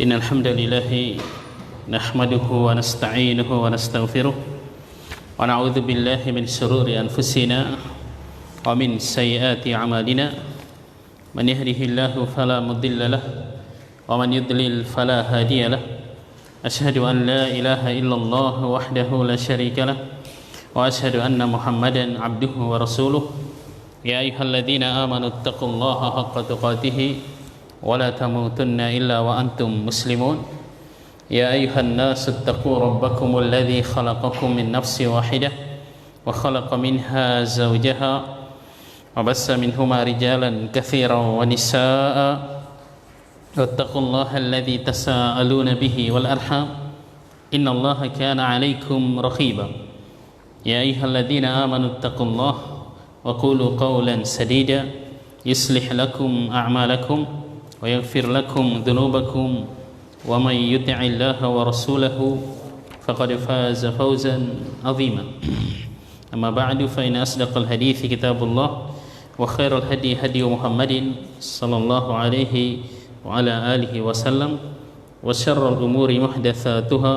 إن الحمد لله نحمده ونستعينه ونستغفره ونعوذ بالله من شرور أنفسنا ومن سيئات أعمالنا من يهده الله فلا مضل له ومن يضلل فلا هادي له أشهد أن لا إله إلا الله وحده لا شريك له وأشهد أن محمدا عبده ورسوله يا أيها الذين آمنوا اتقوا الله حق تقاته ولا تموتن إلا وأنتم مسلمون يا أيها الناس اتقوا ربكم الذي خلقكم من نفس واحدة وخلق منها زوجها وبث منهما رجالا كثيرا ونساء واتقوا الله الذي تساءلون به والأرحام إن الله كان عليكم رقيبا يا أيها الذين آمنوا اتقوا الله وقولوا قولا سديدا يصلح لكم أعمالكم ويغفر لكم ذنوبكم ومن يطع الله ورسوله فقد فاز فوزا عظيما أما بعد فإن أصدق الحديث كتاب الله وخير الهدي هدي محمد صلى الله عليه وعلى آله وسلم وشر الأمور محدثاتها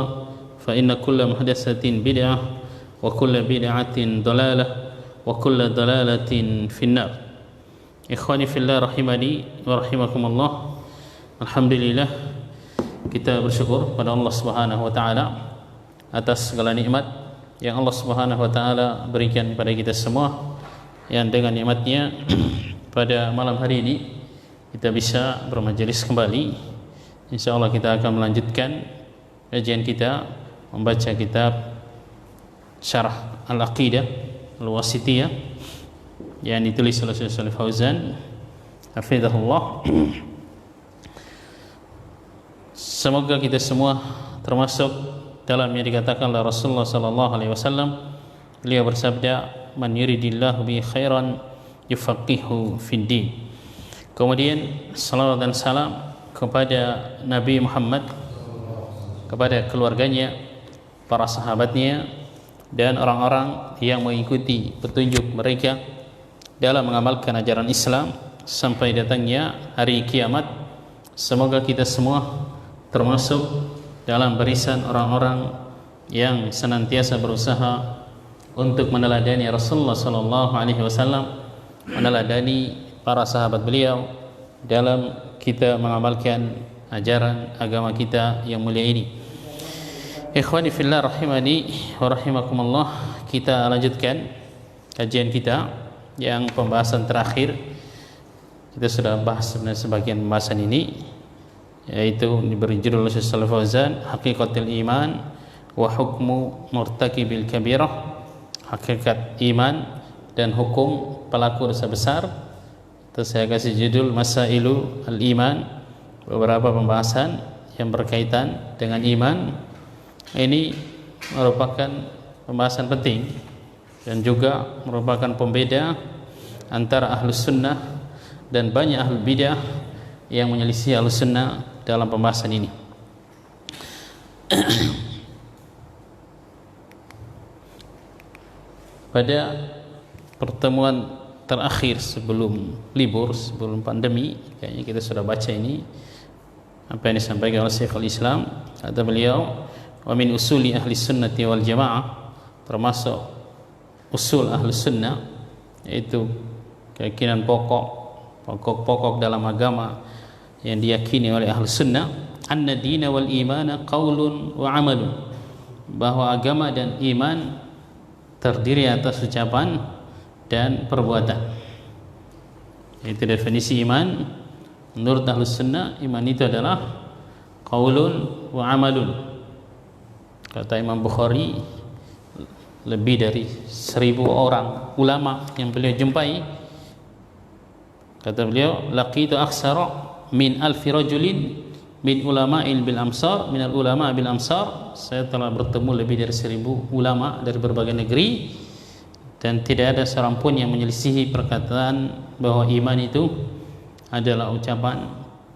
فإن كل محدثة بدعة وكل بدعة ضلالة وكل ضلالة في النار. Ikhwani fillah rahimani wa rahimakumullah. Alhamdulillah, kita bersyukur pada Allah Subhanahu wa taala atas segala nikmat yang Allah Subhanahu wa taala berikan kepada kita semua, yang dengan nikmatnya pada malam hari ini kita bisa bermajelis kembali. Insyaallah kita akan melanjutkan kajian kita membaca kitab Syarah Al-Aqidah Al-Wasithiyah yang ditulis oleh Syekh Shalih Fauzan hafizahullah. Semoga kita semua termasuk dalam yang dikatakan oleh Rasulullah sallallahu alaihi wasallam. Beliau bersabda, "Man yuridillahu bi khairan yufaqihu fid din." Kemudian salawat dan salam kepada Nabi Muhammad, kepada keluarganya, para sahabatnya, dan orang-orang yang mengikuti petunjuk mereka dalam mengamalkan ajaran Islam sampai datangnya hari kiamat. Semoga kita semua termasuk dalam barisan orang-orang yang senantiasa berusaha untuk meneladani Rasulullah sallallahu alaihi wasallam, meneladani para sahabat beliau dalam kita mengamalkan ajaran agama kita yang mulia ini. Ikhwani fillah rahimani wa rahimakumullah, kita lanjutkan kajian kita yang pembahasan terakhir. Kita sudah bahas sebenarnya sebagian pembahasan ini, yaitu diberi judul Syekh Shalih Fauzan, Haqiqatul Iman wa Hukmu Murtakibil Kabirah, hakikat iman dan hukum pelaku dosa besar. Terus saya kasih judul Masailu Al-Iman, beberapa pembahasan yang berkaitan dengan iman. Ini merupakan pembahasan penting dan juga merupakan pembeda antara ahlus sunnah dan banyak ahlul bidah yang menyelisih ahlus sunnah dalam pembahasan ini. Pada pertemuan terakhir sebelum libur, sebelum pandemi, kayaknya kita sudah baca ini apa yang disampaikan oleh Syekhul Islam. Kata beliau, wa min usuli ahli sunnati wal jamaah, termasuk usul ahli sunnah, yaitu keyakinan pokok dalam agama yang diyakini oleh ahli sunnah, anna dina wal imana qaulun wa amalun, bahwa agama dan iman terdiri atas ucapan dan perbuatan. Itu definisi iman menurut ahli sunnah. Iman itu adalah qaulun wa amalun. Kata Imam Bukhari, lebih dari 1000 orang ulama yang beliau jumpai, kata beliau, laqitu aksara min alfi rajulin min ulama'il bil amsar, min al ulama bil amsar. Saya telah bertemu lebih dari 1000 ulama dari berbagai negeri, dan tidak ada seorang pun yang menyelisihi perkataan bahwa iman itu adalah ucapan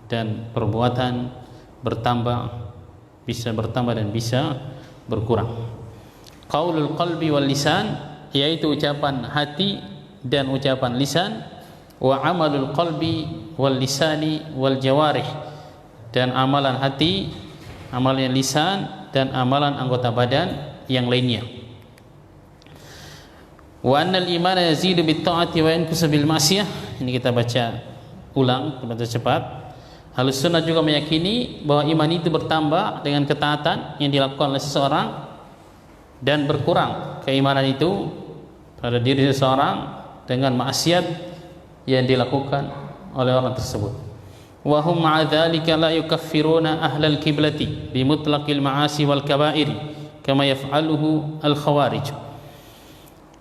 dan perbuatan, bisa bertambah dan bisa berkurang. Qaulul qalbi wal lisan, yaitu ucapan hati dan ucapan lisan, wa amalul qalbi wal lisani wal jawarih, dan amalan hati, amalan lisan, dan amalan anggota badan yang lainnya. Wa annal imana yazidu bit ta'ati wa yanqusu bil ma'siyah. Ini kita baca ulang, baca cepat. Ahlus sunnah juga meyakini bahwa iman itu bertambah dengan ketaatan yang dilakukan oleh seseorang dan berkurang keimanan itu pada diri seseorang dengan maksiat yang dilakukan oleh orang tersebut. Wa hum ma'a dzalika la yukaffiruna ahlal qiblati bi mutlaqil ma'asi wal kaba'ir kama yaf'aluhu al khawarij.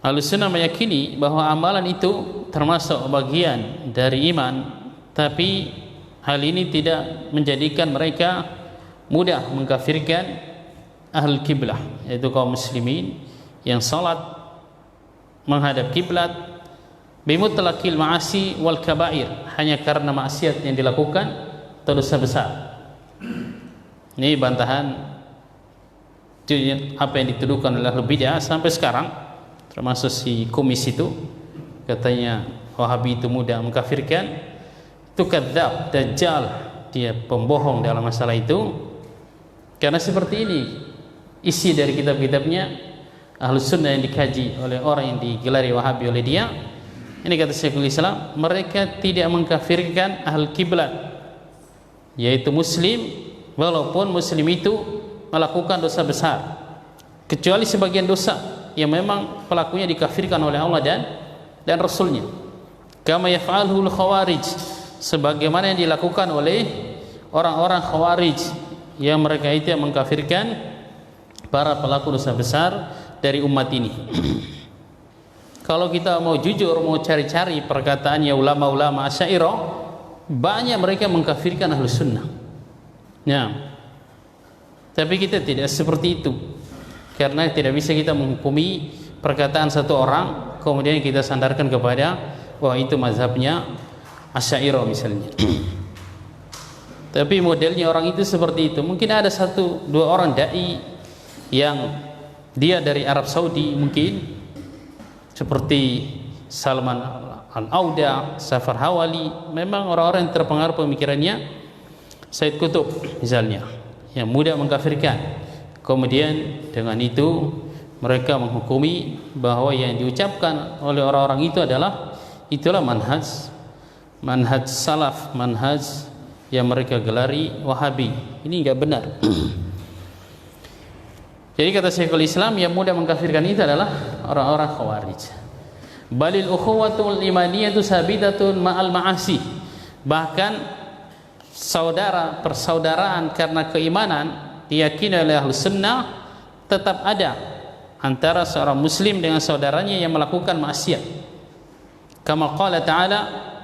Ahlussunnah meyakini bahwa amalan itu termasuk bagian dari iman, tapi hal ini tidak menjadikan mereka mudah mengkafirkan ahlul kiblah, yaitu kaum muslimin yang salat menghadap kiblat bimutlaqil ma'asi wal kaba'ir, hanya karena maksiat yang dilakukan atau dosa besar. Ini bantahan apa yang dituduhkan oleh ahlul bidah sampai sekarang, termasuk si kumis itu katanya Wahabi itu mudah mengkafirkan. Itu kadzab, dajjal, dia pembohong dalam masalah itu. Karena seperti ini isi dari kitab-kitabnya Ahlus Sunnah yang dikaji oleh orang yang digelari Wahabi oleh dia. Ini kata Syekhul Islam, mereka tidak mengkafirkan ahlul kiblat, yaitu muslim, walaupun muslim itu melakukan dosa besar, kecuali sebagian dosa yang memang pelakunya dikafirkan oleh Allah dan Rasulnya. Kama yaf'alul khawarij, sebagaimana yang dilakukan oleh orang-orang khawarij yang mereka itu yang mengkafirkan para pelaku dosa besar dari umat ini. Kalau kita mau jujur, mau cari-cari perkataannya ulama-ulama Asy'ariyah, banyak mereka mengkafirkan Ahlus Sunnah. Ya. Tapi kita tidak seperti itu. Karena tidak bisa kita menghukumi perkataan satu orang kemudian kita sandarkan kepada wah itu mazhabnya Asy'ariyah misalnya. Tapi modelnya orang itu seperti itu. Mungkin ada satu dua orang dai yang dia dari Arab Saudi, mungkin seperti Salman Al-Auda, Safar Hawali, memang orang-orang yang terpengaruh pemikirannya. Said Qutb misalnya, yang mudah mengkafirkan. Kemudian dengan itu mereka menghukumi bahwa yang diucapkan oleh orang-orang itu itulah manhaj salaf, manhaj yang mereka gelari Wahabi. Ini enggak benar. Jadi kata Syekhul Islam, yang mudah mengkafirkan itu adalah orang-orang Khawarij. Balil ukhuwatul imaniyatu sabitatun ma'al ma'asi. Bahkan persaudaraan karena keimanan diyakini oleh Ahlus Sunnah tetap ada antara seorang muslim dengan saudaranya yang melakukan maksiat. Kama qala ta'ala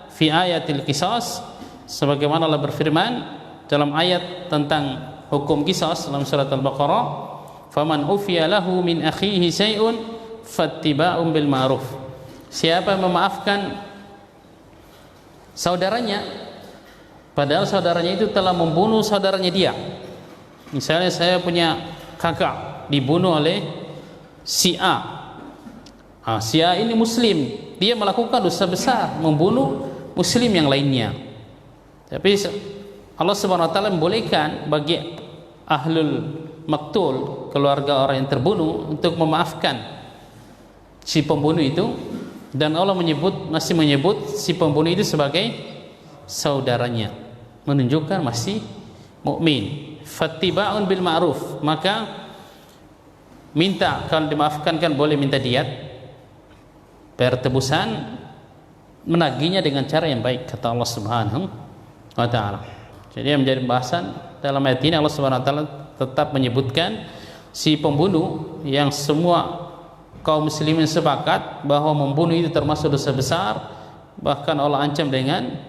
fi ayatil qisas, sebagaimana Allah berfirman dalam ayat tentang hukum qisas dalam surat Al-Baqarah, faman ufiya lahu min akhihi syai'un fattiba'un bil ma'ruf. Siapa yang memaafkan saudaranya padahal saudaranya itu telah membunuh saudaranya dia. Misalnya saya punya kakak dibunuh oleh si A. Si A ini muslim, dia melakukan dosa besar, membunuh muslim yang lainnya. Tapi Allah Subhanahu wa taala membolehkan bagi ahlul maktul, keluarga orang yang terbunuh, untuk memaafkan si pembunuh itu, dan Allah masih menyebut si pembunuh itu sebagai saudaranya, menunjukkan masih mukmin. Fattiba'un bil ma'ruf, maka minta, kalau dimaafkan kan boleh minta diat, bayar tebusan, menagihnya dengan cara yang baik, kata Allah Subhanahu wa taala. Jadi yang menjadi bahasan dalam ayat ini, Allah Subhanahu wa taala tetap menyebutkan si pembunuh yang semua kaum muslimin sepakat bahwa membunuh itu termasuk dosa besar. Bahkan Allah ancam dengan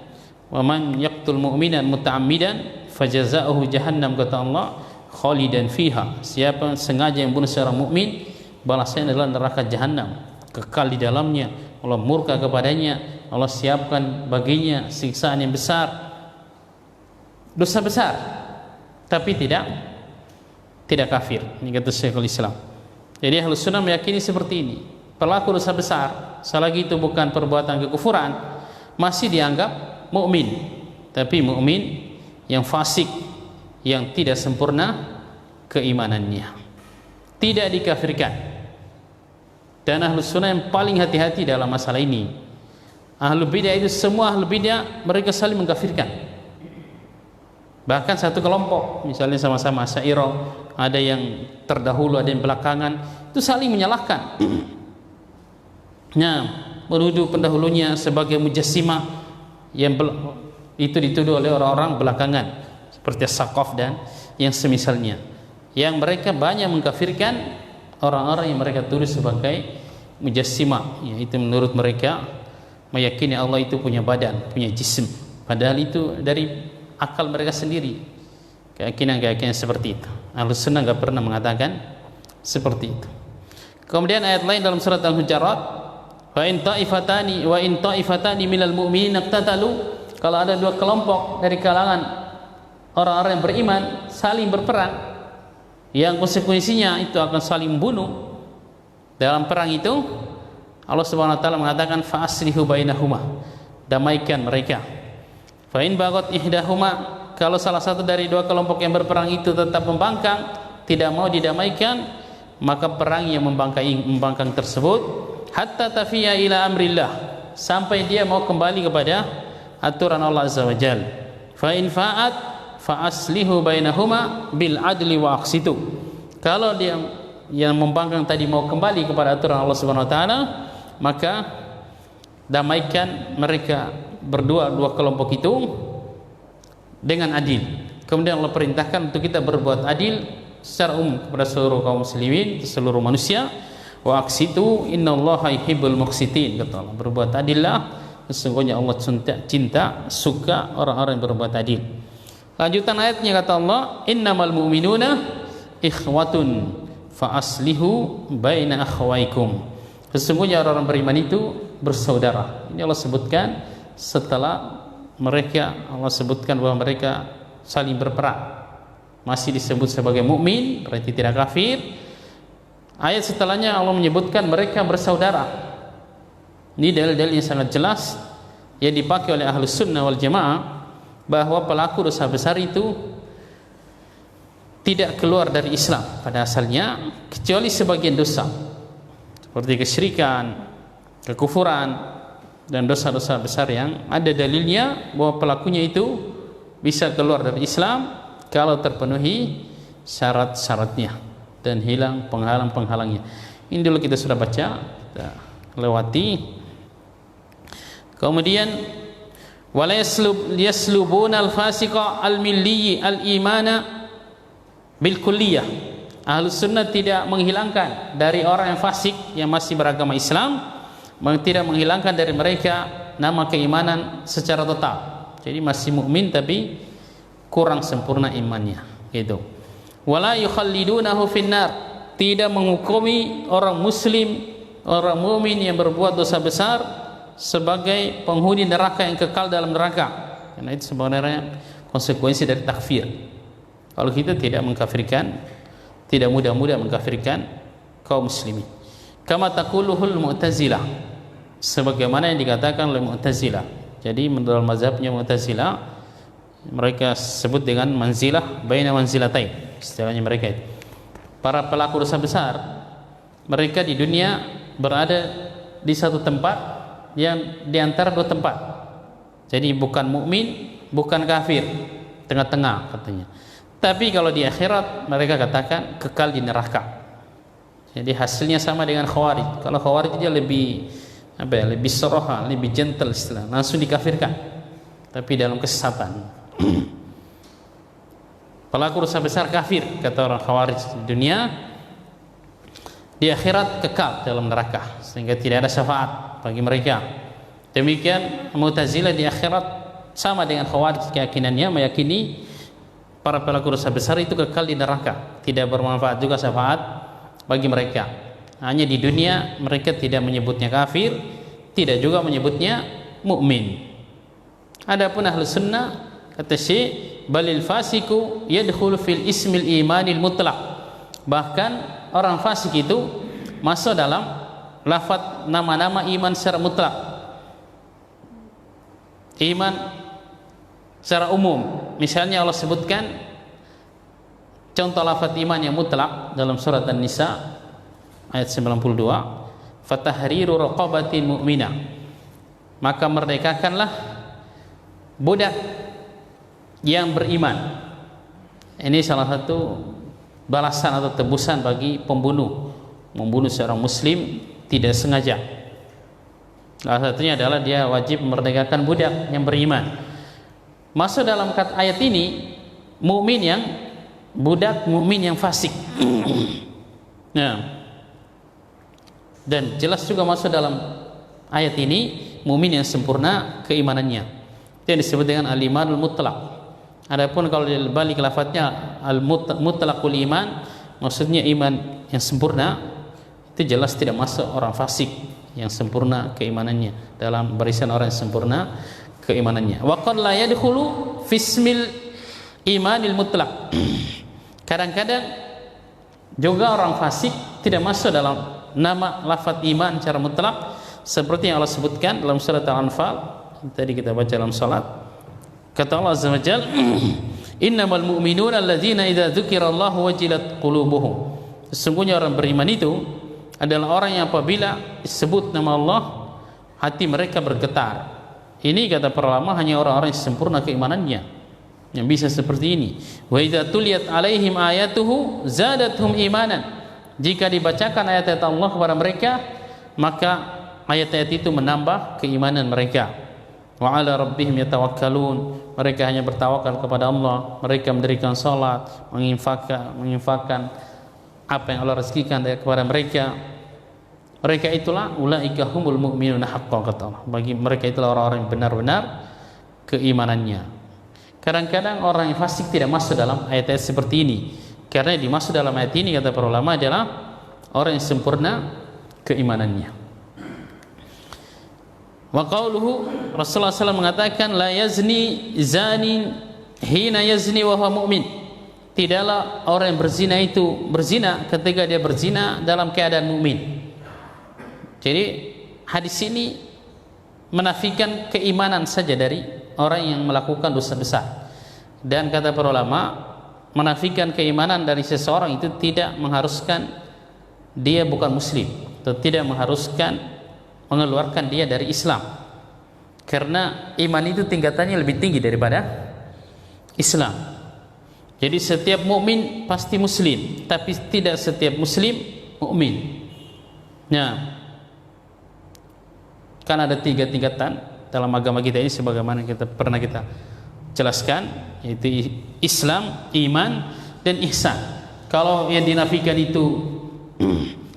wa man yaqtul mu'minan muta'ammidan fajazaohu jahannam, kata Allah, khalidan fiha. Siapa sengaja yang bunuh seorang mukmin, balasnya adalah neraka jahanam, kekal di dalamnya. Allah murka kepadanya, Allah siapkan baginya siksaan yang besar. Dosa besar, tapi tidak kafir. Ini kata Syekhul Islam. Jadi Ahlus Sunnah meyakini seperti ini. Pelaku dosa besar, selagi itu bukan perbuatan kekufuran, masih dianggap mukmin. Tapi mukmin yang fasik, yang tidak sempurna keimanannya, tidak dikafirkan. Dan Ahlus Sunnah yang paling hati-hati dalam masalah ini. Ahlul bidah itu, semua ahlul bidah mereka saling mengkafirkan. Bahkan satu kelompok, misalnya sama-sama Asy'ariyah, ada yang terdahulu, ada yang belakangan, itu saling menyalahkan. Nah, menuduh pendahulunya sebagai mujassimah, yang itu dituduh oleh orang-orang belakangan seperti Saqaf dan yang semisalnya, yang mereka banyak mengkafirkan orang-orang yang mereka tuduh sebagai mujassimah, yaitu menurut mereka meyakini Allah itu punya badan, punya jisim, padahal itu dari akal mereka sendiri. Keyakinan seperti itu Ahlus Sunnah enggak pernah mengatakan seperti itu. Kemudian ayat lain dalam surat Al-Hujurat, wa in ta'ifatani minal mu'minin iqtatalu, kalau ada dua kelompok dari kalangan orang-orang yang beriman saling berperang, yang konsekuensinya itu akan saling membunuh dalam perang itu, Allah Subhanahu wa taala mengatakan fa aslihu bainahuma, damaikan mereka. Fa in baghat ihdahuma, kalau salah satu dari dua kelompok yang berperang itu tetap membangkang, tidak mau didamaikan, maka perang yang membangkang tersebut hatta tafiya ila amrillah, sampai dia mau kembali kepada aturan Allah Azza wa Jalla. Fa in fa'at fa aslihu bainahuma bil adli wa aqsitu, kalau dia yang membangkang tadi mau kembali kepada aturan Allah Subhanahu wa taala, maka damaikan mereka berdua, dua kelompok itu dengan adil. Kemudian Allah perintahkan untuk kita berbuat adil secara umum kepada seluruh kaum muslimin, seluruh manusia. Wa aqsitu innallaha yuhibbul muqsitin, kata Allah, berbuat adillah, sesungguhnya Allah cinta suka orang-orang yang berbuat adil. Lanjutan ayatnya kata Allah, innamal mu'minuna ikhwatun fa aslihu baina akhwaikum, sesungguhnya orang-orang beriman itu bersaudara. Ini Allah sebutkan setelah mereka, Allah sebutkan bahwa mereka saling berperang, masih disebut sebagai mukmin, berarti tidak kafir. Ayat setelahnya Allah menyebutkan mereka bersaudara. Ini dalil-dalil yang sangat jelas yang dipakai oleh Ahlus Sunnah wal Jamaah, bahwa pelaku dosa besar itu tidak keluar dari Islam pada asalnya, kecuali sebagian dosa seperti kesyirikan, kekufuran, dan dosa-dosa besar yang ada dalilnya bahwa pelakunya itu bisa keluar dari Islam kalau terpenuhi syarat-syaratnya dan hilang penghalang-penghalangnya. Ini dulu kita sudah baca, kita lewati. Kemudian wala yaslubuna al-fasiqa al-milli al-imana bil kulliyah, Ahlus Sunnah tidak menghilangkan dari orang yang fasik yang masih beragama Islam, tidak menghilangkan dari mereka nama keimanan secara total. Jadi masih mukmin tapi kurang sempurna imannya, gitu. Wala yukhallidunahu finnar, tidak menghukumi orang muslim, orang mukmin yang berbuat dosa besar sebagai penghuni neraka yang kekal dalam neraka, karena itu sebenarnya konsekuensi dari takfir. Kalau kita tidak mengkafirkan, tidak mudah-mudah mengkafirkan kaum muslimin. Kama taquluhul Mu'tazilah, sebagaimana yang dikatakan oleh Mu'tazilah. Jadi menurut mazhabnya Mu'tazilah, mereka sebut dengan manzilah baina manzilatain, istilahnya mereka itu. Para pelaku dosa besar, mereka di dunia berada di satu tempat yang di antara dua tempat. Jadi bukan mukmin, bukan kafir, tengah-tengah katanya. Tapi kalau di akhirat mereka katakan kekal di neraka. Jadi hasilnya sama dengan Khawarij. Kalau Khawarij dia lebih lebih soroha, lebih gentle istilah, langsung dikafirkan. Tapi dalam kesesatan. Pelaku dosa besar kafir kata orang Khawarij di dunia, di akhirat kekal dalam neraka sehingga tidak ada syafaat bagi mereka. Demikian Mu'tazilah di akhirat sama dengan Khawarij, keyakinannya meyakini para pelaku dosa besar itu kekal di neraka, tidak bermanfaat juga syafaat bagi mereka. Hanya di dunia mereka tidak menyebutnya kafir, tidak juga menyebutnya mukmin. Adapun Ahlus Sunnah kata Syekh, balil fasiku yadkhulu fil ismil imanil mutlaq, bahkan orang fasik itu masuk dalam lafaz nama-nama iman secara mutlak, iman secara umum. Misalnya Allah sebutkan contoh lafaz iman yang mutlak dalam surat An-Nisa ayat 92, fatahriru raqabatin mu'minah, maka merdekakanlah budak yang beriman. Ini salah satu balasan atau tebusan bagi pembunuh, membunuh seorang muslim tidak sengaja. Salah satunya adalah dia wajib memerdekakan budak yang beriman. Masuk dalam ayat ini mukmin yang budak, mukmin yang fasik. Nah, dan jelas juga masuk dalam ayat ini mukmin yang sempurna keimanannya. Itu yang disebut dengan al-imanul mutlaq. Adapun kalau dibalik lafadznya al-mutlaqul iman, maksudnya iman yang sempurna, itu jelas tidak masuk orang fasik yang sempurna keimanannya, dalam barisan orang yang sempurna keimanannya. Wa qad la yadkhulu fismil imanil mutlaq. Kadang-kadang juga orang fasik tidak masuk dalam nama lafaz iman secara mutlak, seperti yang Allah sebutkan dalam surat Al-Anfal tadi kita baca dalam salat. Kata Allah Azza wa Jalla, innamal mu'minuna alladzina idza dzukirallahu wajilat qulubuhum. Sesungguhnya orang beriman itu adalah orang yang apabila disebut nama Allah hati mereka bergetar. Ini kata para ulama hanya orang-orang yang sempurna keimanannya yang bisa seperti ini. Wa idza tuliyat alaihim ayatuhu zadatuhum imanan. Jika dibacakan ayat-ayat Allah kepada mereka, maka ayat-ayat itu menambah keimanan mereka. Wa ala rabbihim yatawakkalun. Mereka hanya bertawakal kepada Allah, mereka mendirikan salat, menginfakkan apa yang Allah rezekikan kepada mereka. Mereka itulah ulaika humul mu'minuna haqqan, kata Allah. Bagi mereka itulah orang-orang yang benar-benar keimanannya. Kadang-kadang orang yang fasik tidak masuk dalam ayat-ayat seperti ini, karena yang dimaksud dalam ayat ini kata para ulama adalah orang yang sempurna keimanannya. Wa qauluhu, Rasulullah SAW mengatakan la yazni zani hina yazni wa huwa mu'min. Tidaklah orang yang berzina itu berzina ketika dia berzina dalam keadaan mukmin. Jadi hadis ini menafikan keimanan saja dari orang yang melakukan dosa besar. Dan kata para ulama, menafikan keimanan dari seseorang itu tidak mengharuskan dia bukan muslim, atau tidak mengharuskan mengeluarkan dia dari Islam, karena iman itu tingkatannya lebih tinggi daripada Islam. Jadi setiap mukmin pasti muslim, tapi tidak setiap muslim mukmin. Nah, kan ada 3 tingkatan dalam agama kita ini sebagaimana pernah kita jelaskan, yaitu Islam, iman, dan ihsan. Kalau yang dinafikan itu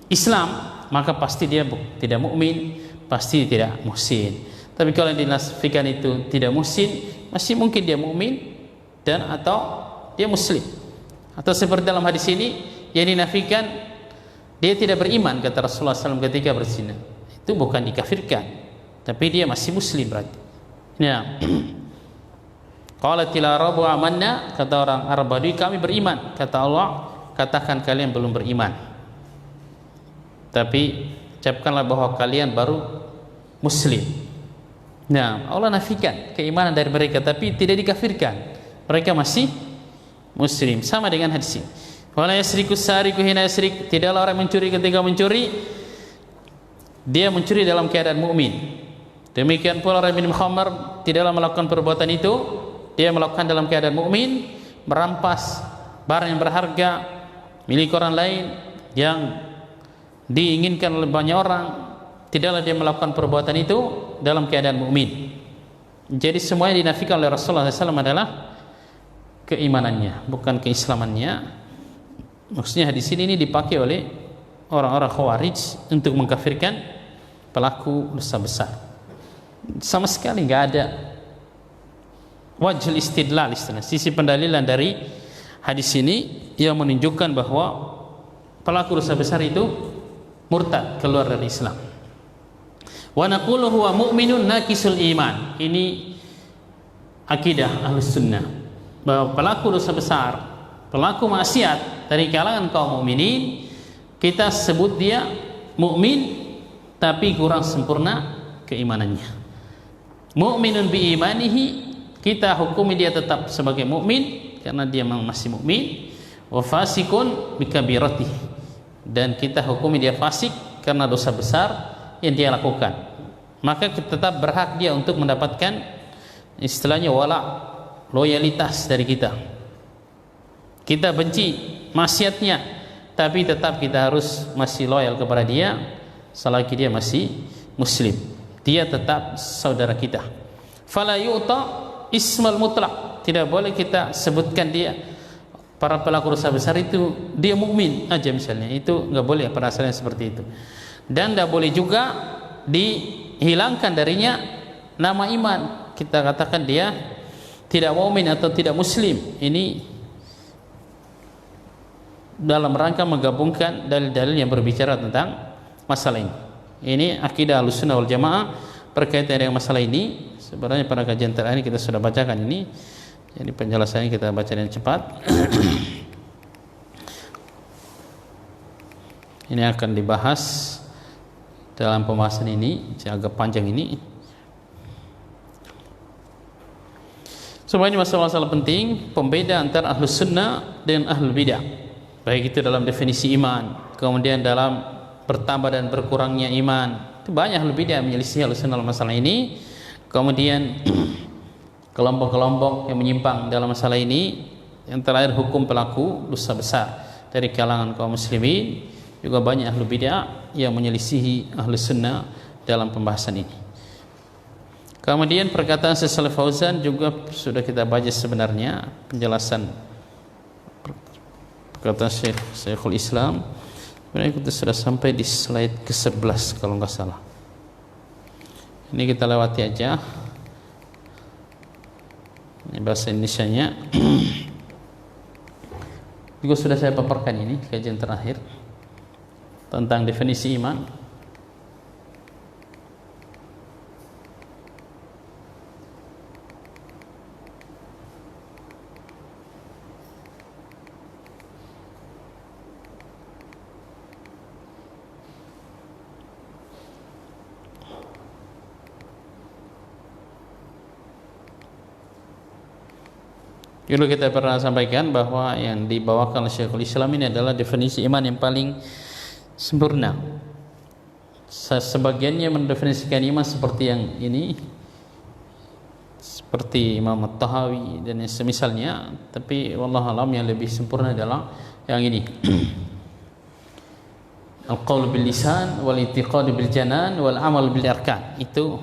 Islam, maka pasti dia tidak mukmin, pasti tidak muhsin. Tapi kalau yang dinafikan itu tidak muhsin, masih mungkin dia mukmin dan atau dia muslim. Atau seperti dalam hadis ini yang dinafikan dia tidak beriman, kata Rasulullah SAW ketika berzina. Itu bukan dikafirkan, tapi dia masih muslim berarti. Ya. Qalatil arabu amanna, kata orang Arab Badui, kami beriman. Kata Allah, katakan kalian belum beriman, tapi ucapkanlah bahwa kalian baru muslim. Nah, Allah nafikan keimanan dari mereka, tapi tidak dikafirkan, mereka masih muslim. Sama dengan hadis ini, wala yasriku sariku hina yasrik. Tidaklah orang mencuri ketika mencuri dia mencuri dalam keadaan mukmin. Demikian pula orang minum khamar tidaklah melakukan perbuatan itu dia melakukan dalam keadaan mukmin. Merampas barang yang berharga milik orang lain yang diinginkan oleh banyak orang, tidaklah dia melakukan perbuatan itu dalam keadaan mukmin. Jadi semuanya dinafikan oleh Rasulullah SAW adalah keimanannya, bukan keislamannya. Maksudnya hadis ini dipakai oleh orang-orang Khawarij untuk mengkafirkan pelaku dosa besar. Sama sekali nggak ada wajhul istidlal, sisi pendalilan dari hadis ini yang menunjukkan bahwa pelaku dosa besar itu murtad, keluar dari Islam. Wa naqulu huwa mu'minun naqisul iman. Ini akidah Ahlus Sunnah, bahwa pelaku dosa besar, pelaku maksiat dari kalangan kaum mukminin, kita sebut dia mukmin tapi kurang sempurna keimanannya. Mukminun bi imanihi, kita hukumi dia tetap sebagai mukmin karena dia masih mukmin. wa fasikun bikabirati, dan kita hukumi dia fasik karena dosa besar yang dia lakukan, maka kita tetap berhak dia untuk mendapatkan istilahnya wala, loyalitas dari kita. Kita benci maksiatnya, tapi tetap kita harus masih loyal kepada dia selagi dia masih muslim. Dia tetap saudara kita. Fala yu'ta ismal mutlaq, tidak boleh kita sebutkan dia, para pelaku dosa besar itu dia mukmin aja misalnya, itu nggak boleh pada asalnya seperti itu. Dan tidak boleh juga dihilangkan darinya nama iman, kita katakan dia tidak mukmin atau tidak muslim. Ini dalam rangka menggabungkan dalil-dalil yang berbicara tentang masalah ini. Ini akidah Ahlussunnah wal Jamaah berkaitan dengan masalah ini. Sebenarnya pada kajian terakhir kita sudah bacakan ini, jadi penjelasannya kita baca dengan cepat. Ini akan dibahas dalam pembahasan ini yang agak panjang ini. Semua ini masalah-masalah penting, pembeda antara Ahlus Sunnah dan Ahlul Bidah, baik itu dalam definisi iman, kemudian dalam bertambah dan berkurangnya iman. Itu banyak Ahlul Bidah menyelisih Ahlus Sunnah dalam masalah ini. Kemudian kelompok-kelompok yang menyimpang dalam masalah ini, yang terakhir hukum pelaku dosa besar dari kalangan kaum muslimin, juga banyak Ahlul Bidah yang menyelisihi Ahlus Sunnah dalam pembahasan ini. Kemudian perkataan Syekh Shalih Fauzan juga sudah kita baca sebenarnya, penjelasan perkataan Syekhul Islam. Sebenarnya kita sudah sampai di slide ke-11 kalau nggak salah. Ini kita lewati aja. Ini bahasa Indonesianya. Juga sudah saya paparkan ini kajian terakhir tentang definisi iman. Dulu kita pernah sampaikan bahwa yang dibawakan oleh Syekhul Islam ini adalah definisi iman yang paling sempurna. Sebagiannya mendefinisikan iman seperti yang ini, seperti Imam At-Tahawi dan yang semisalnya, tapi wallahu alam yang lebih sempurna adalah yang ini. Al-qaul bil lisan wal i'tiqad bil janan wal amal bil arkan. Itu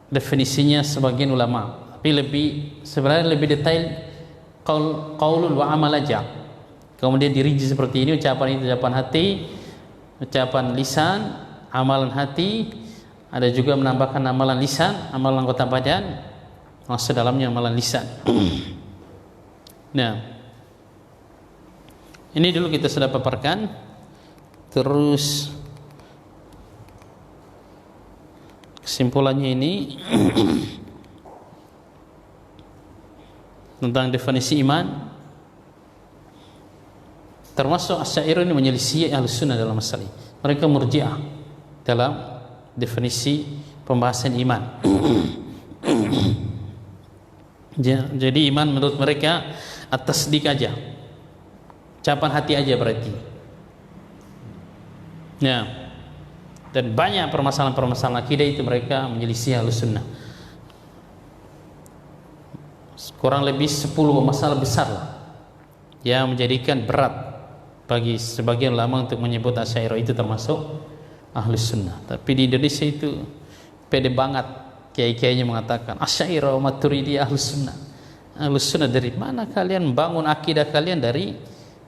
definisinya sebagian ulama. Tapi sebenarnya lebih detail qaulun wa amal aja. Kemudian dirinci seperti ini, ucapan itu ucapan hati, ucapan lisan, amalan hati, ada juga menambahkan amalan lisan, amalan anggota badan, maksud dalamnya amalan lisan. Nah, ini dulu kita sudah paparkan. Terus kesimpulannya ini tentang definisi iman, termasuk Asy'ariyah ini menyelisih Ahlus Sunnah dalam masalah ini. Mereka Murji'ah dalam definisi pembahasan iman. Jadi iman menurut mereka at-tasdiq aja, ucapan hati aja berarti. Nah, dan banyak permasalahan-permasalahan akidah itu mereka menyelisih Ahlus Sunnah. Kurang lebih 10 masalah besar lah yang menjadikan berat bagi sebagian ulama untuk menyebut Asy'ariyah itu termasuk Ahlus Sunnah. Tapi di Indonesia itu pede banget kiai-kiainya mengatakan Asy'ariyah Maturidiyah Ahlus Sunnah. Ahlus Sunnah dari mana kalian bangun akidah kalian? Dari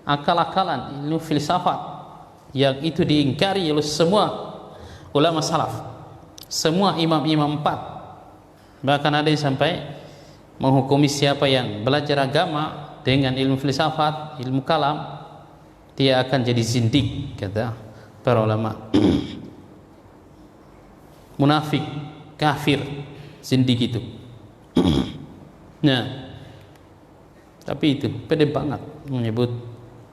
akal-akalan, ilmu filsafat yang itu diingkari oleh semua ulama salaf, semua imam-imam 4. Bahkan ada yang sampai menghukumi siapa yang belajar agama dengan ilmu filsafat, ilmu kalam, dia akan jadi zindik, kata para ulama. Munafik, kafir, zindik itu. Nah, tapi itu pede banget menyebut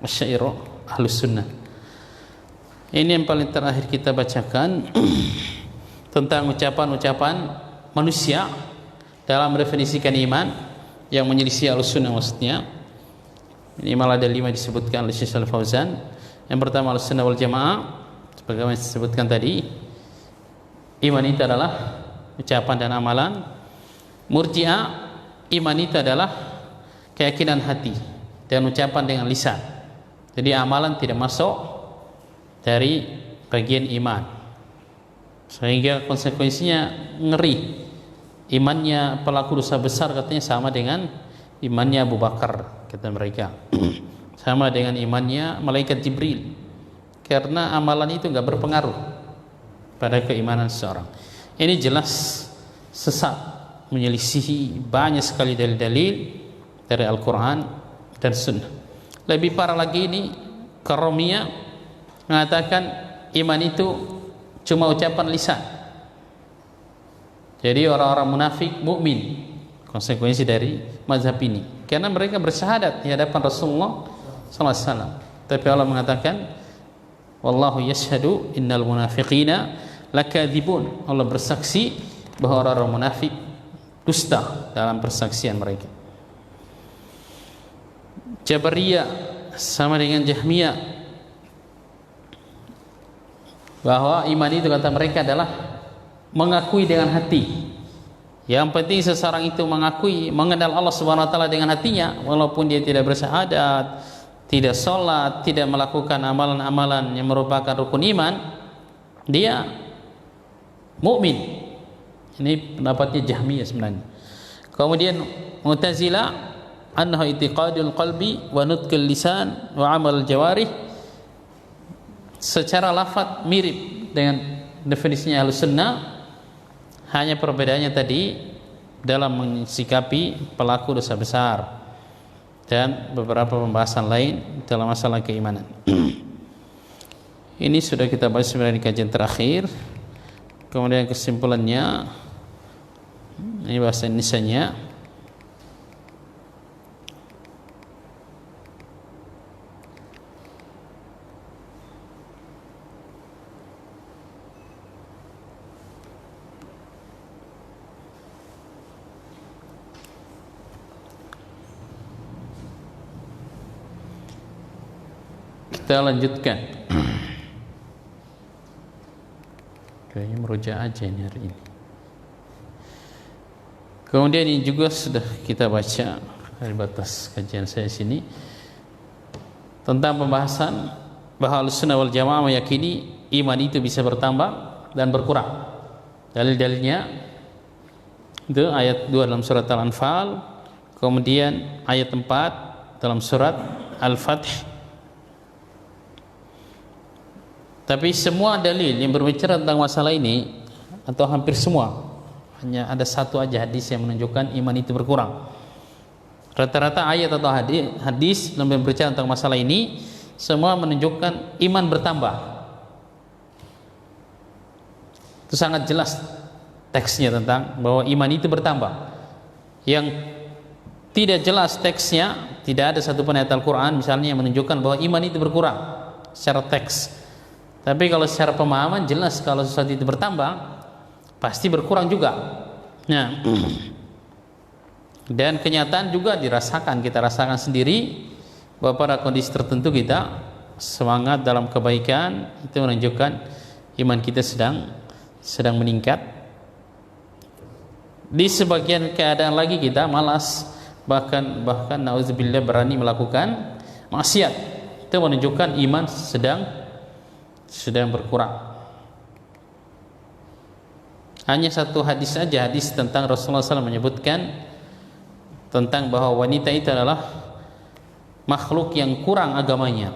Asy'ariyah Ahlus Sunnah. Ini yang paling terakhir kita bacakan tentang ucapan-ucapan manusia dalam mendefinisikan iman yang menyelisih Ahlus Sunnah maksudnya. Minimal ada 5 disebutkan oleh Syekh Al-Fauzan. Yang pertama Ahlussunnah wal Jamaah, sebagaimana disebutkan tadi, iman itu adalah ucapan dan amalan. Murji'ah, iman itu adalah keyakinan hati dan ucapan dengan lisan. Jadi amalan tidak masuk dari bagian iman, sehingga konsekuensinya ngeri. Imannya pelaku dosa besar katanya sama dengan imannya Abu Bakar, kata mereka. Sama dengan imannya malaikat Jibril, karena amalan itu enggak berpengaruh pada keimanan seseorang. Ini jelas sesat, menyelisihi banyak sekali dalil-dalil dari Al-Quran dan Sunnah. Lebih parah lagi ini Karomiyah mengatakan iman itu cuma ucapan lisan. Jadi orang-orang munafik mukmin, konsekuensi dari mazhab ini, karena mereka bersyahadat di hadapan Rasulullah SAW. Tapi Allah mengatakan, wallahu yashhadu innal munafiqina lakadzibun. Allah bersaksi bahwa orang-orang munafik dusta dalam persaksian mereka. Jabariyah sama dengan Jahmiyah, bahwa iman itu kata mereka adalah mengakui dengan hati. Yang penting seseorang itu mengakui, mengenal Allah Subhanahu wa taala dengan hatinya, walaupun dia tidak bersyahadat, tidak sholat, tidak melakukan amalan-amalan yang merupakan rukun iman, dia mukmin. Ini pendapatnya Jahmiyah sebenarnya. Kemudian Mu'tazilah, annahu i'tiqadul qalbi wa nutqul lisan wa amal jawarih. Secara lafaz mirip dengan definisinya Ahlussunnah, hanya perbedaannya tadi dalam mensikapi pelaku dosa besar dan beberapa pembahasan lain dalam masalah keimanan. Ini sudah kita bahas sebenarnya di kajian terakhir. Kemudian kesimpulannya, ini bahasa Indonesianya. Kita lanjutkan. Kayaknya merujuk aja ini hari ini. Kemudian ini juga sudah kita baca dari batas kajian saya sini tentang pembahasan bahwa Ahlussunnah wal Jamaah meyakini iman itu bisa bertambah dan berkurang. Dalil-dalilnya itu ayat 2 dalam surat Al-Anfal, kemudian ayat 4 dalam surat Al-Fath. Tapi semua dalil yang berbicara tentang masalah ini, atau hampir semua, hanya ada satu aja hadis yang menunjukkan iman itu berkurang. Rata-rata ayat atau hadis yang berbicara tentang masalah ini semua menunjukkan iman bertambah. Itu sangat jelas teksnya tentang bahwa iman itu bertambah. Yang tidak jelas teksnya, tidak ada satupun ayat Al-Quran misalnya yang menunjukkan bahwa iman itu berkurang secara teks. Tapi kalau secara pemahaman jelas kalau sesuatu itu bertambah pasti berkurang juga. Nah, dan kenyataan juga dirasakan, kita rasakan sendiri bahwa pada kondisi tertentu kita semangat dalam kebaikan, itu menunjukkan iman kita sedang meningkat. Di sebagian keadaan lagi kita malas, bahkan nauzubillah berani melakukan maksiat. Itu menunjukkan iman sedang berkurang. Hanya satu hadis saja, hadis tentang Rasulullah SAW menyebutkan tentang bahwa wanita itu adalah makhluk yang kurang agamanya.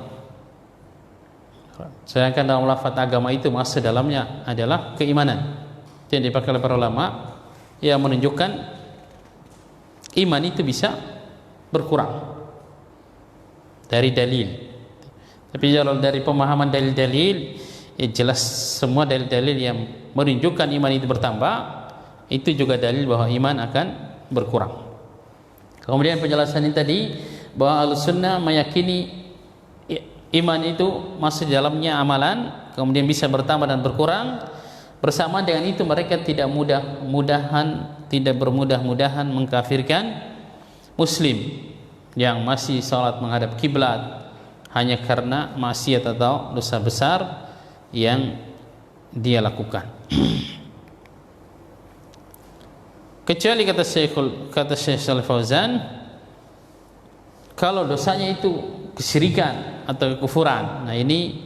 Sedangkan dalam lafaz agama itu masuk dalamnya adalah keimanan. Itu yang dipakai oleh para ulama yang menunjukkan iman itu bisa berkurang dari dalil. Tapi kalau dari pemahaman dalil-dalil, ya jelas semua dalil-dalil yang menunjukkan iman itu bertambah, itu juga dalil bahwa iman akan berkurang. Kemudian penjelasan ini tadi bahwa Ahlussunnah meyakini iman itu masuk di dalamnya amalan, kemudian bisa bertambah dan berkurang. Bersama dengan itu mereka tidak bermudah-mudahan mengkafirkan muslim. yang masih salat menghadap kiblat hanya karena maksiat atau dosa besar yang dia lakukan. Kecuali kata Syekh Shalih Fauzan, kalau dosanya itu kesyirikan atau kekufuran, nah ini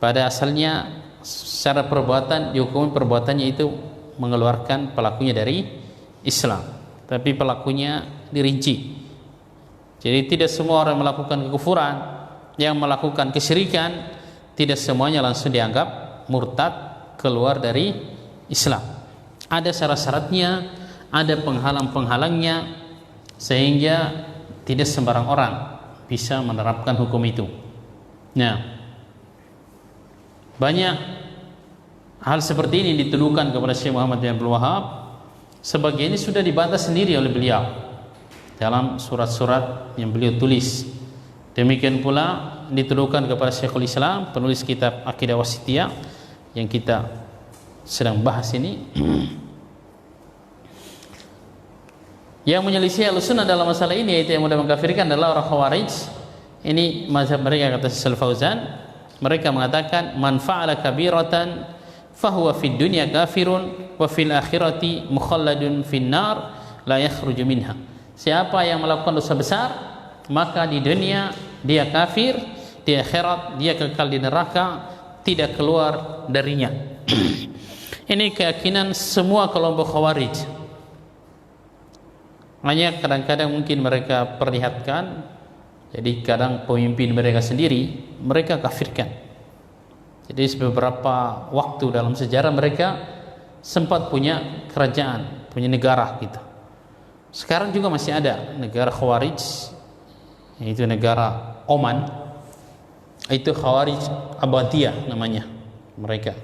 pada asalnya secara perbuatan dihukumi perbuatannya itu mengeluarkan pelakunya dari Islam, tapi pelakunya dirinci. Jadi tidak semua orang melakukan kekufuran, yang melakukan kesyirikan tidak semuanya langsung dianggap murtad, keluar dari Islam. Ada syarat-syaratnya, ada penghalang-penghalangnya, sehingga tidak sembarang orang bisa menerapkan hukum itu. Nah, banyak hal seperti ini dituduhkan kepada Syekh Muhammad bin Abdul Wahab. Sebagian ini sudah dibantah sendiri oleh beliau dalam surat-surat yang beliau tulis. Demikian pula dituduhkan kepada Syekhul Islam, penulis kitab Aqidah Wasithiyah yang kita sedang bahas ini. Yang menyelisih Ahlussunnah dalam masalah ini, yaitu yang mudah mengkafirkan, adalah orang Khawarij. Ini mazhab mereka, kata Syekh Fauzan. Mereka mengatakan man fa'ala kabiratan fahuwa fid dunya kafirun wa fil akhirati mukhalladun fin nar la yakhruju minha. Siapa yang melakukan dosa besar, maka di dunia dia kafir, di akhirat dia kekal di neraka, tidak keluar darinya. Ini keyakinan semua kelompok Khawarij. Hanya kadang-kadang mungkin mereka perlihatkan, jadi kadang pemimpin mereka sendiri mereka kafirkan. Jadi beberapa waktu dalam sejarah mereka sempat punya kerajaan, punya negara gitu. Sekarang juga masih ada negara Khawarij, yaitu negara Oman. Itu Khawarij Abadiyah namanya mereka.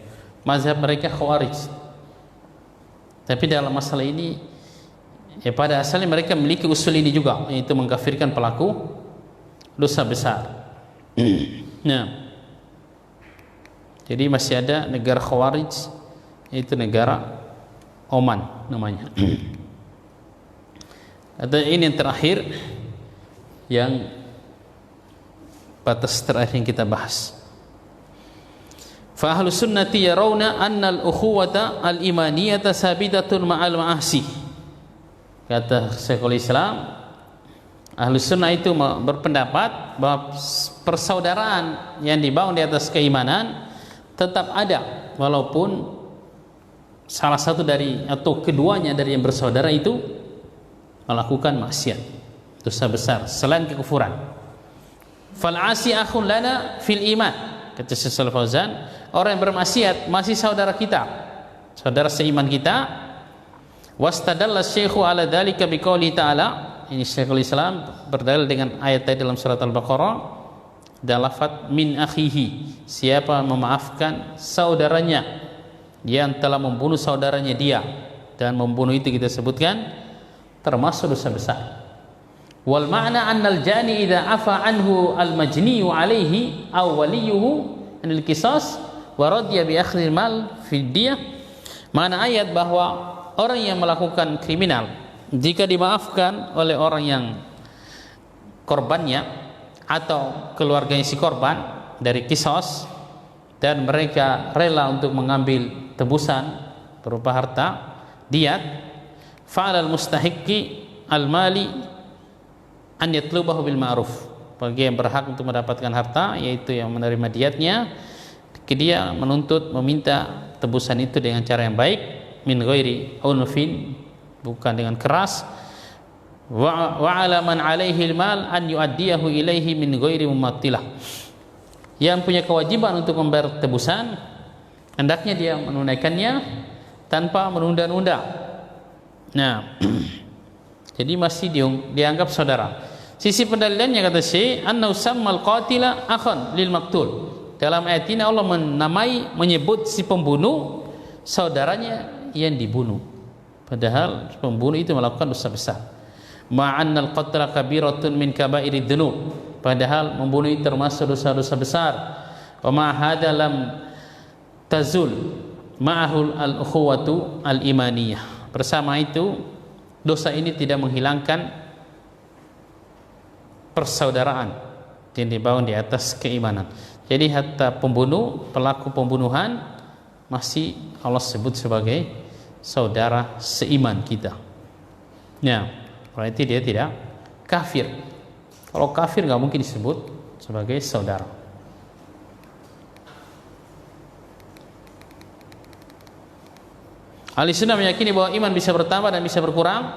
Mazhab mereka Khawarij. Tapi dalam masalah ini, ya pada asalnya mereka memiliki usul ini juga, yaitu mengkafirkan pelaku dosa besar. Nah, jadi masih ada negara Khawarij, yaitu negara Oman namanya. Atau ini yang terakhir, yang batas terakhir yang kita bahas. Fa ahlus sunnati yarawna anna al-ukhuwata al-imaniyata sabitatun ma'al ma'asi. Kata Syekhul Islam, Ahlus Sunnah itu berpendapat bahwa persaudaraan yang dibangun di atas keimanan tetap ada, walaupun salah satu dari atau keduanya dari yang bersaudara itu melakukan maksiat, dosa besar selain kekufuran. Fal asi akhun lana fil iman, kata Syekh Shalih Fauzan, orang yang bermaksiat masih saudara kita, saudara seiman kita. Wastadalla syekhu ala dzalika biqouli ta'ala, ini Syekhul Islam berdalil dengan ayat tadi dalam surat Al-Baqarah dan lafaz min akhihi, siapa memaafkan saudaranya yang telah membunuh saudaranya dia, dan membunuh itu kita sebutkan termasuk dosa besar. Wal ma'na annal jani idza afa anhu al majniyu alaihi aw waliyuhu anil qisas wa radiya bi akhdhil mal fi diyah. Mana ayat bahwa orang yang melakukan kriminal jika dimaafkan oleh orang yang korbannya atau keluarganya si korban dari kisos, dan mereka rela untuk mengambil tebusan berupa harta diat, fa'alal mustahiqqi al-mali an yatlubahu bil ma'ruf, bagi yang berhak untuk mendapatkan harta, yaitu yang menerima diatnya, dia menuntut meminta tebusan itu dengan cara yang baik, min ghairi unfin, bukan dengan keras, wa ala man alaihi al-mal an yuaddiyahu ilaihi min ghairi mumattilah, yang punya kewajiban untuk membayar tebusan hendaknya dia menunaikannya tanpa menunda-nunda. Nah, jadi masih dianggap saudara. Sisi pendalilannya, kata Syekh, anna usammal qatila akhan lil maqtul. Dalam ayat ini Allah menyebut si pembunuh saudaranya yang dibunuh, padahal pembunuh itu melakukan dosa besar. Ma'annal qatla kabiratun min kabairid dzunub, padahal membunuh itu termasuk dosa-dosa besar. Wa ma hadza lam tazul ma'ahul al-ukhuwatu al-imaniyah. Bersama itu dosa ini tidak menghilangkan persaudaraan yang dibangun di atas keimanan. Jadi hatta pembunuh, pelaku pembunuhan masih Allah sebut sebagai saudara seiman kita. Ya, berarti dia tidak kafir. Kalau kafir nggak mungkin disebut sebagai saudara. Ahlussunnah meyakini bahwa iman bisa bertambah dan bisa berkurang.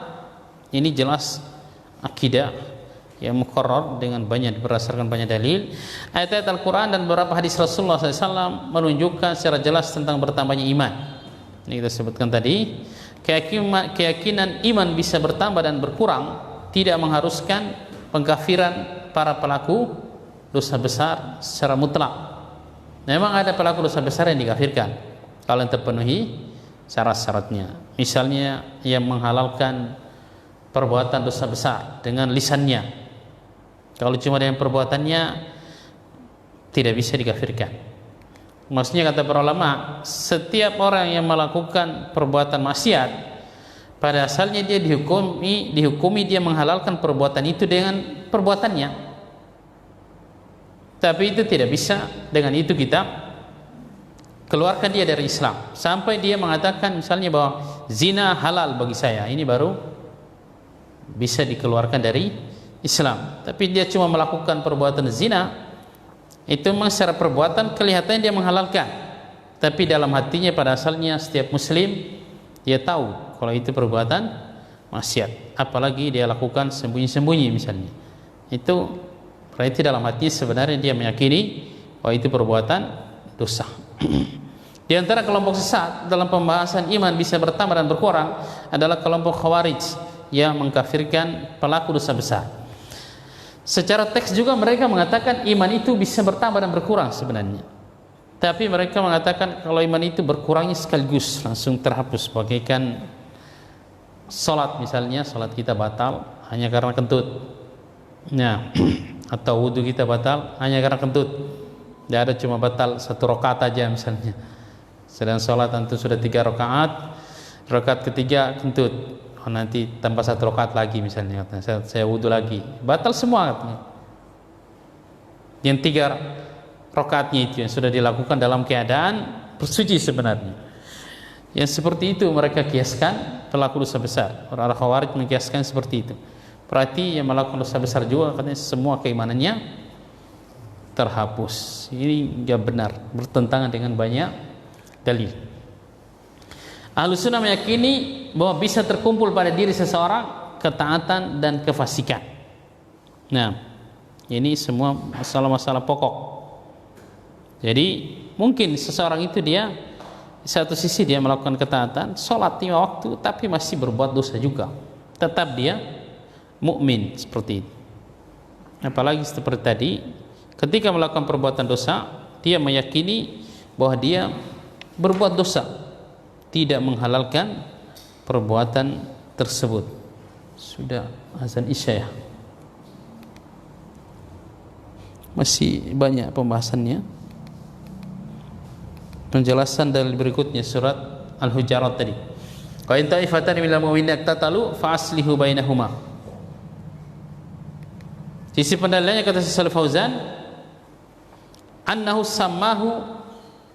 Ini jelas akidah yang muqarrar dengan berdasarkan banyak dalil. Ayat-ayat Al-Quran dan beberapa hadis Rasulullah SAW menunjukkan secara jelas tentang bertambahnya iman. Ini kita sebutkan tadi. Keyakinan iman bisa bertambah dan berkurang tidak mengharuskan pengkafiran para pelaku dosa besar secara mutlak. Memang ada pelaku dosa besar yang dikafirkan kalau yang terpenuhi syarat-syaratnya. Misalnya yang menghalalkan perbuatan dosa besar dengan lisannya. Kalau cuma dengan perbuatannya tidak bisa dikafirkan. Maksudnya kata para ulama, setiap orang yang melakukan perbuatan maksiat pada asalnya dia dihukumi dia menghalalkan perbuatan itu dengan perbuatannya. Tapi itu tidak bisa dengan itu kita keluarkan dia dari Islam. Sampai dia mengatakan misalnya bahwa zina halal bagi saya, ini baru bisa dikeluarkan dari Islam. Tapi dia cuma melakukan perbuatan zina, itu memang secara perbuatan kelihatannya dia menghalalkan, tapi dalam hatinya pada asalnya setiap muslim dia tahu kalau itu perbuatan maksiat, apalagi dia lakukan sembunyi-sembunyi misalnya. Itu berarti dalam hatinya sebenarnya dia meyakini bahwa itu perbuatan dosa. Di antara kelompok sesat dalam pembahasan iman bisa bertambah dan berkurang adalah kelompok Khawarij yang mengkafirkan pelaku dosa besar. Secara teks juga mereka mengatakan iman itu bisa bertambah dan berkurang sebenarnya. Tapi mereka mengatakan kalau iman itu berkurangnya sekaligus langsung terhapus, bagaikan salat misalnya, salat kita batal hanya karena kentut. Nah, atau wudu kita batal hanya karena kentut. Tidak ada cuma batal 1 rakaat aja misalnya. Sedang salat antum sudah 3 rakaat, rakaat ketiga kentut. Oh, nanti tambah 1 rakaat lagi misalnya, katanya, saya wudu lagi, batal semua katanya. Yang 3 rakaatnya itu yang sudah dilakukan dalam keadaan bersuci sebenarnya. Yang seperti itu mereka kiaskan pelaku dosa besar. Orang Khawarij mengkiaskan seperti itu. Berarti yang melakukan dosa besar juga katanya semua keimanannya terhapus. Ini enggak benar, bertentangan dengan banyak dalil. Ahlussunnah meyakini bahwa bisa terkumpul pada diri seseorang ketaatan dan kefasikan. Nah, ini semua masalah-masalah pokok. Jadi mungkin seseorang itu dia di satu sisi dia melakukan ketaatan, sholat 5 waktu, tapi masih berbuat dosa juga. Tetap dia mukmin seperti itu. Apalagi seperti tadi, ketika melakukan perbuatan dosa, dia meyakini bahwa dia berbuat dosa, tidak menghalalkan perbuatan tersebut. Sudah azan Isya ya. Masih banyak pembahasannya. Penjelasan dari berikutnya surat Al-Hujurat tadi. Wa in ta'ifatan minal mu'minina iqtatalu fa aslihu bainahuma. Sisi pendalilannya kata Syaikh Fauzan, annahu sammahu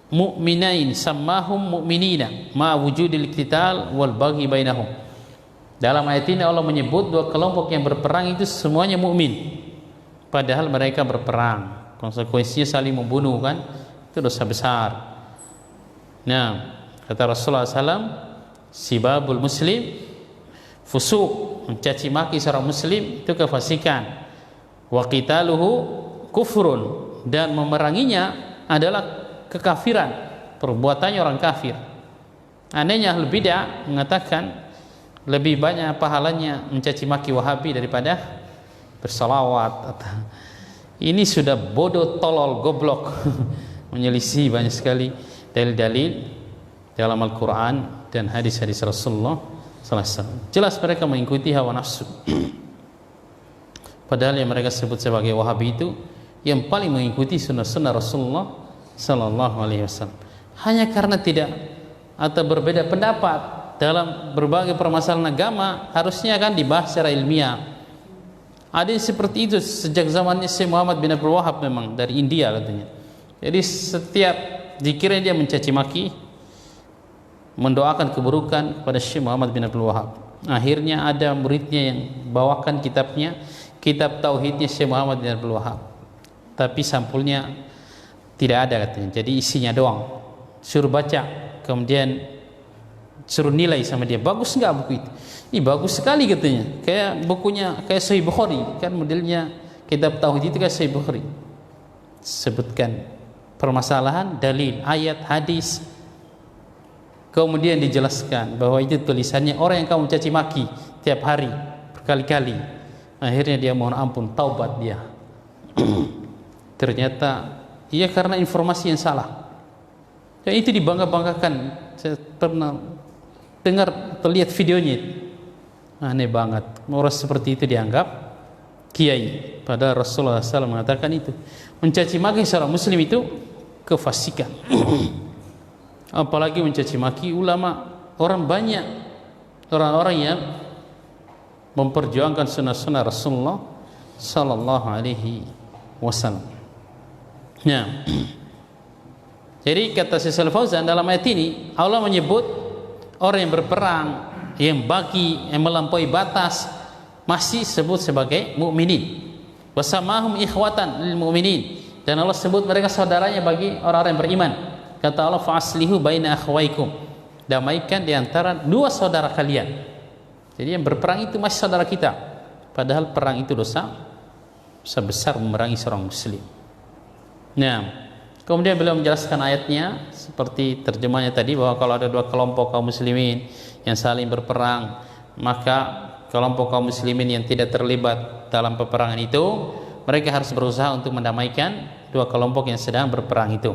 mu'minain sammahum mu'minina ma wujudil qital wal baghi bainahum. Dalam ayat ini Allah menyebut dua kelompok yang berperang itu semuanya mukmin, padahal mereka berperang. Konsekuensinya saling membunuh kan, itu dosa besar. Nah, kata Rasulullah SAW, sibabul muslim fusuk, mencaci maki seorang muslim itu kefasikan. Wa qitaluhu kufrun, dan memeranginya adalah kekafiran, perbuatannya orang kafir. Anehnya Ahlul Bidah mengatakan lebih banyak pahalanya mencaci maki Wahabi daripada bersalawat. Ini sudah bodoh, tolol, goblok, menyelisih banyak sekali dalil-dalil dalam Al-Quran dan hadis-hadis Rasulullah SAW. Jelas mereka mengikuti hawa nafsu. Padahal yang mereka sebut sebagai Wahabi itu yang paling mengikuti sunnah-sunnah Rasulullah Sallallahu Alaihi Wasallam. Hanya karena tidak atau berbeda pendapat dalam berbagai permasalahan agama, harusnya kan dibahas secara ilmiah. Ada yang seperti itu sejak zamannya Syekh Muhammad bin Abdul Wahab, memang dari India katanya. Jadi setiap dikira dia mencaci maki, mendoakan keburukan kepada Syekh Muhammad bin Abdul Wahab. Akhirnya ada muridnya yang bawakan kitabnya, kitab tauhidnya Syekh Muhammad bin Abdul Wahab, tapi sampulnya tidak ada katanya. Jadi isinya doang, suruh baca, kemudian suruh nilai sama dia, bagus nggak buku itu? Ini bagus sekali katanya, kayak bukunya kayak Sahih Bukhari kan, modelnya kitab tauhid itu kayak Sahih Bukhari, sebutkan permasalahan, dalil, ayat, hadis, kemudian dijelaskan bahwa itu tulisannya orang yang kamu caci maki tiap hari berkali-kali. Akhirnya dia mohon ampun, taubat dia. Ternyata iya karena informasi yang salah. Dan itu dibangga-banggakan. Saya pernah dengar atau lihat videonya. Aneh banget. Orang seperti itu dianggap kiai. Padahal Rasulullah SAW mengatakan itu. Mencaci maki seorang muslim itu kefasikan. Apalagi mencaci maki ulama. Orang banyak, orang-orang yang memperjuangkan sunnah-sunnah Rasulullah sallallahu alaihi wasallam. Nah, jadi kata Syekh Fauzan dalam ayat ini Allah menyebut orang yang berperang, yang bagi, yang melampaui batas masih sebut sebagai mukminin. Wasamahum ikhwatan lil mu'minin, dan Allah sebut mereka saudaranya bagi orang-orang yang beriman. Kata Allah, fa'aslihu baina akhwaikum, damaikan di antara dua saudara kalian. Jadi yang berperang itu masih saudara kita, padahal perang itu dosa sebesar memerangi seorang muslim. Nah, kemudian beliau menjelaskan ayatnya seperti terjemahnya tadi, bahwa kalau ada dua kelompok kaum muslimin yang saling berperang, maka kelompok kaum muslimin yang tidak terlibat dalam peperangan itu, mereka harus berusaha untuk mendamaikan dua kelompok yang sedang berperang itu.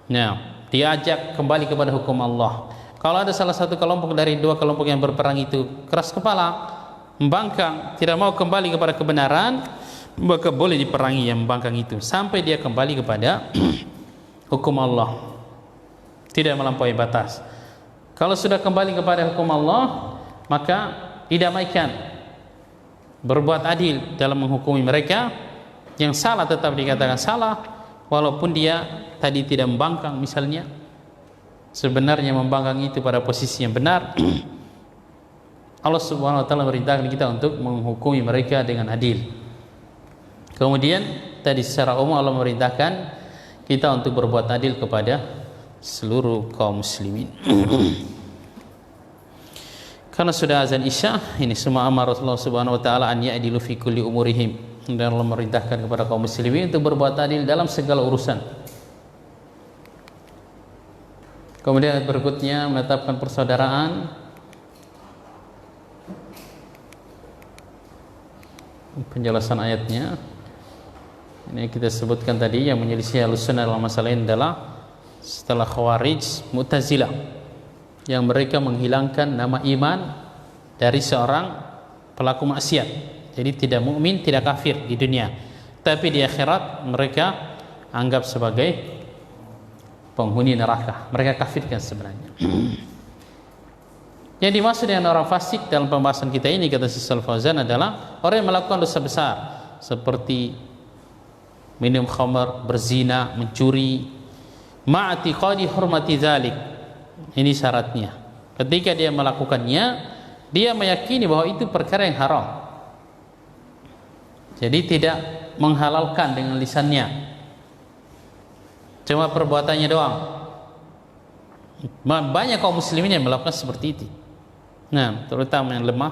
Nah, diajak kembali kepada hukum Allah. Kalau ada salah satu kelompok dari dua kelompok yang berperang itu keras kepala, membangkang, tidak mau kembali kepada kebenaran, maka boleh diperangi yang membangkang itu sampai dia kembali kepada hukum Allah, tidak melampaui batas. Kalau sudah kembali kepada hukum Allah, maka didamaikan, berbuat adil dalam menghukumi mereka. Yang salah tetap dikatakan salah, walaupun dia tadi tidak membangkang misalnya. Sebenarnya membangkang itu pada posisi yang benar. Allah Subhanahu wa taala merintahkan kita untuk menghukumi mereka dengan adil. Kemudian tadi secara umum Allah memerintahkan kita untuk berbuat adil kepada seluruh kaum muslimin. Karena sudah azan Isya, ini semua amar Rasulullah Subhanahu wa taala an ya'dilu fi kulli umurihim, dan Allah memerintahkan kepada kaum muslimin untuk berbuat adil dalam segala urusan. Kemudian ayat berikutnya menetapkan persaudaraan. Penjelasan ayatnya ini kita sebutkan tadi, yang menyelisih Ahlussunnah dalam masalah ini adalah setelah Khawarij, Mu'tazilah, yang mereka menghilangkan nama iman dari seorang pelaku maksiat. Jadi tidak mukmin, tidak kafir di dunia, tapi di akhirat mereka anggap sebagai penghuni neraka. Mereka kafirkan sebenarnya. Yang dimaksud dengan orang fasik dalam pembahasan kita ini, kata Syekh Fauzan, adalah orang yang melakukan dosa besar seperti minum khamar, berzina, mencuri, ma'atiqadi hurmati dzalik. Ini syaratnya. Ketika dia melakukannya, dia meyakini bahwa itu perkara yang haram. Jadi tidak menghalalkan dengan lisannya, cuma perbuatannya doang. Banyak kaum muslimin yang melakukan seperti itu. Nah, terutama yang lemah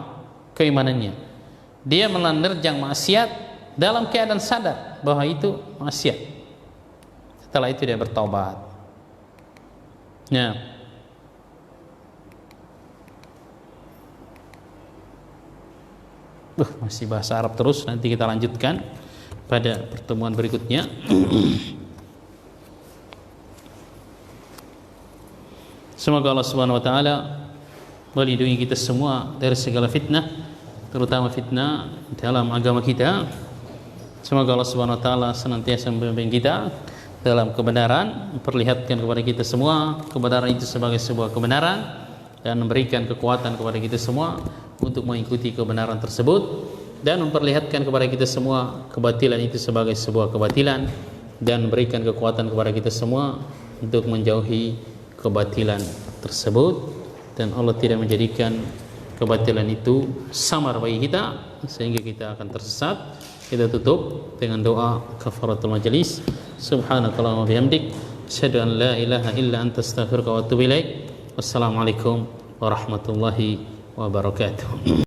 keimanannya, dia menerjang maksiat dalam keadaan sadar bahwa itu maksiat. Setelah itu dia bertaubat. Nah, masih bahasa Arab terus, nanti kita lanjutkan pada pertemuan berikutnya. Semoga Allah Subhanahu wa taala melindungi kita semua dari segala fitnah, terutama fitnah dalam agama kita. Semoga Allah Subhanahu wa taala senantiasa membimbing kita dalam kebenaran, memperlihatkan kepada kita semua kebenaran itu sebagai sebuah kebenaran, dan memberikan kekuatan kepada kita semua untuk mengikuti kebenaran tersebut. dan memperlihatkan kepada kita semua kebatilan itu sebagai sebuah kebatilan, dan berikan kekuatan kepada kita semua untuk menjauhi kebatilan tersebut, dan Allah tidak menjadikan kebatilan itu samar bagi kita sehingga kita akan tersesat. Kita tutup dengan doa kafaratul majlis. Subhanakallahumma bihamdik, asyhadu an la ilaha illa anta, astaghfiruka wa atubu ilaik. Wassalamualaikum warahmatullahi wabarakatuh.